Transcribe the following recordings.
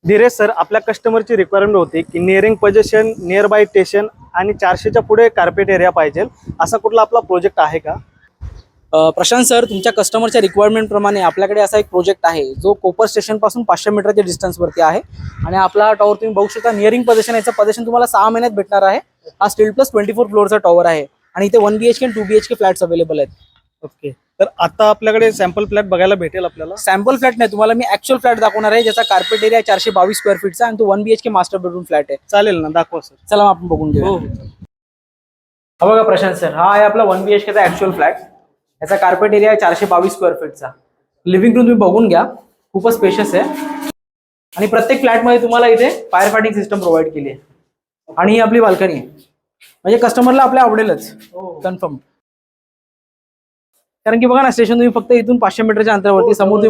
Dhiresh sir, आपल्या कस्टमरची requirement होती की nearing position, near by station आणि 400च्या पुढे कार्पेट एरिया पाहिजे, असा कुठला आपला प्रोजेक्ट आहे का? प्रशांत सर, तुमच्या कस्टमरच्या रिक्वायरमेंट प्रमाणे आपल्याकडे असा एक प्रोजेक्ट आहे जो कोपर स्टेशन पासून 500 मीटरच्या डिस्टन्सवरती आहे आणि आपला टॉवर तुम्ही बघू शकता. नियरिंग पोझिशन, याचं पोझिशन तुम्हाला 6 महिन्यात भेटणार आहे. हा स्टील प्लस 24 फ्लोअरचा टॉवर आहे आणि इथे 1 BHK आणि 2 BHK फ्लॅट्स अवेलेबल आहेत. ओके, तर आता आपल्याकडे सॅम्पल फ्लॅट बघायला भेटेल आपल्याला? सॅम्पल फ्लॅट नाही, तुम्हाला मी ऍक्च्युअल फ्लॅट दाखवणार आहे ज्याचा कार्पेट एरिया 422 स्क्वेअर फीटचा आणि तो 1 BHK मास्टर बेडरूम फ्लॅट आहे. चालेल ना, दाखवा सर. चला मग आपण बघून घेऊ. हा बघा प्रशांत सर, हा आहे आपला 1 BHKचा ऍक्च्युअल फ्लॅट. याचा कार्पेट एरिया आहे 422 स्क्वेअर फीटचा. लिव्हिंग रूम तुम्ही बघून घ्या, खूपच स्पेशियस आहे आणि प्रत्येक फ्लॅटमध्ये तुम्हाला इथे फायर फायटिंग सिस्टम प्रोव्हाइड केली आहे आणि ही आपली बाल्कनी आहे. म्हणजे कस्टमरला आपल्या आवडेलच कन्फर्म. कारण की बघा ना, स्टेशन तुम्ही फक्त इथून 500 मीटरच्या अंतरावरती समोर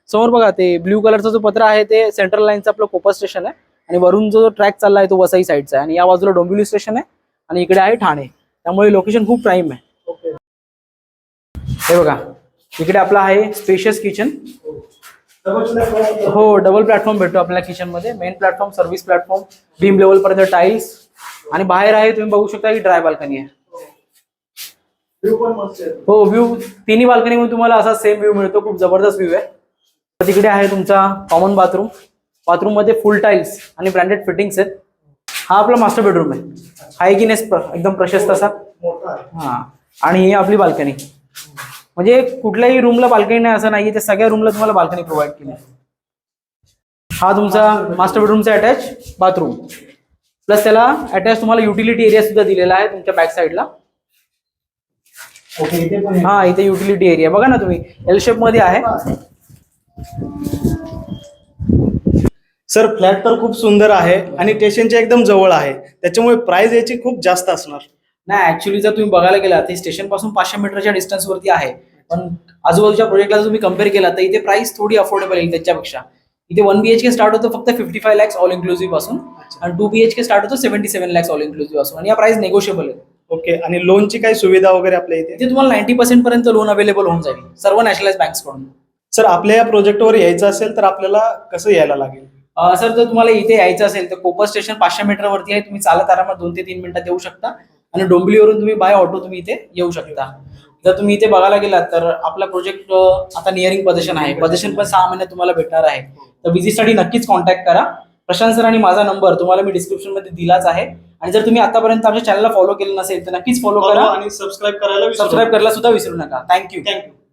समोर बघा ते ब्ल्यू कलरचा जो पत्रा आहे ते सेंट्रल लाईनचा आपलं कोपर स्टेशन आहे आणि वरून जो ट्रॅक चालला आहे तो वसई साईडचा आहे आणि या बाजूला डोंबिवली स्टेशन आहे आणि इकडे आहे ठाणे. त्यामुळे लोकेशन खूप प्राईम आहे. हे बघा, इकडे आपला आहे स्पेशियस किचन. हो, डबल प्लॅटफॉर्म भेटतो आपल्याला किचन मध्ये. Main platform, service platform, beam level पर्यंत टाईल्स आणि बाहेर आहे तुम्ही बघू शकता की ड्राय बाल्कनी आहे. हो, व्ह्यू तिन्ही बाल्कनीमध्ये तुम्हाला असा सेम व्ह्यू मिळतो. खूप जबरदस्त व्ह्यू आहे. तिकडे आहे तुमचा कॉमन बाथरूम. बाथरूम मध्ये फुल टाईल्स आणि ब्रँडेड फिटिंग्स आहेत. हा आपला मास्टर बेडरूम आहे. हायगिनेस एकदम प्रशस्त असा. हा, आणि ही आपली बाल्कनी. म्हणजे कुठल्याही रूमला बाल्कनी नाही असं नाही, त्या सगळ्या रूमला तुम्हाला बाल्कनी प्रोव्हाइड केली. हा तुमचा मास्टर बेडरूमचा अटॅच बाथरूम प्लस त्याला अटॅच तुम्हाला युटिलिटी एरिया सुद्धा दिलेला आहे तुमच्या बॅक साईडला. हा, इथे युटिलिटी एरिया बघा ना तुम्ही, एल शेप मध्ये आहे. सर, फ्लॅट तर खूप सुंदर आहे आणि स्टेशनच्या एकदम जवळ आहे, त्याच्यामुळे प्राइस याची खूप जास्त असणार. नाही, ऍक्च्युली जर तुम्ही बघायला गेला तर स्टेशन पासून 500 मीटरच्या डिस्टन्स वरती आहे, पण आजूबाजूच्या प्रोजेक्टला तुम्ही कम्पेअर केला तर इथे प्राइस थोडी अफोर्डेबल येईल त्याच्यापेक्षा. इथे 1 BHK स्टार्ट होतो फक्त 55 lakhs ऑल इन्क्लुसिव्ह पासून आणि 2 BHK स्टार्ट होतो 77 lakhs ऑल इन्क्लुसिव्ह पासून आणि या प्राइस नेगोशिएबल आहे. ओके, आणि लोनची काही सुविधा वगैरे आपल्या इथे? इथे तुम्हाला 90% पर्यंत लोन अवेलेबल होऊन जाईल सर्व नॅशनलाइज बँक्स कडून. सर, आपल्या या प्रोजेक्टवर यायचं असेल तर आपल्याला कसं यायला लागेल? सर, जर तुम्हाला इथे यायचं असेल तर कोपर स्टेशन 500 मीटरवरती आहे. तुम्ही चालत आरामात 2 ते 3 मिनिटात येऊ शकता आणि डोंबिवलीवरून तुम्ही बाय ऑटो तुम्ही इथे येऊ शकता. जर तुम्ही इथे बघायला गेलात तर आपला प्रोजेक्ट आता नियरिंग पोझिशन आहे. पोझिशन पण 6 महिन्यात तुम्हाला भेटणार आहे. तर व्हिजिटसाठी नक्कीच कॉन्टॅक्ट करा. प्रशांत सर आणि माझा नंबर तुम्हाला मी डिस्क्रिप्शन मध्ये दिलाच आहे. आणि जर तुम्ही आतापर्यंत आमच्या चॅनलला फॉलो केलं नसेल तर नक्कीच फॉलो करा आणि सबस्क्राईब करायला सुद्धा विसरू नका. थँक्यू.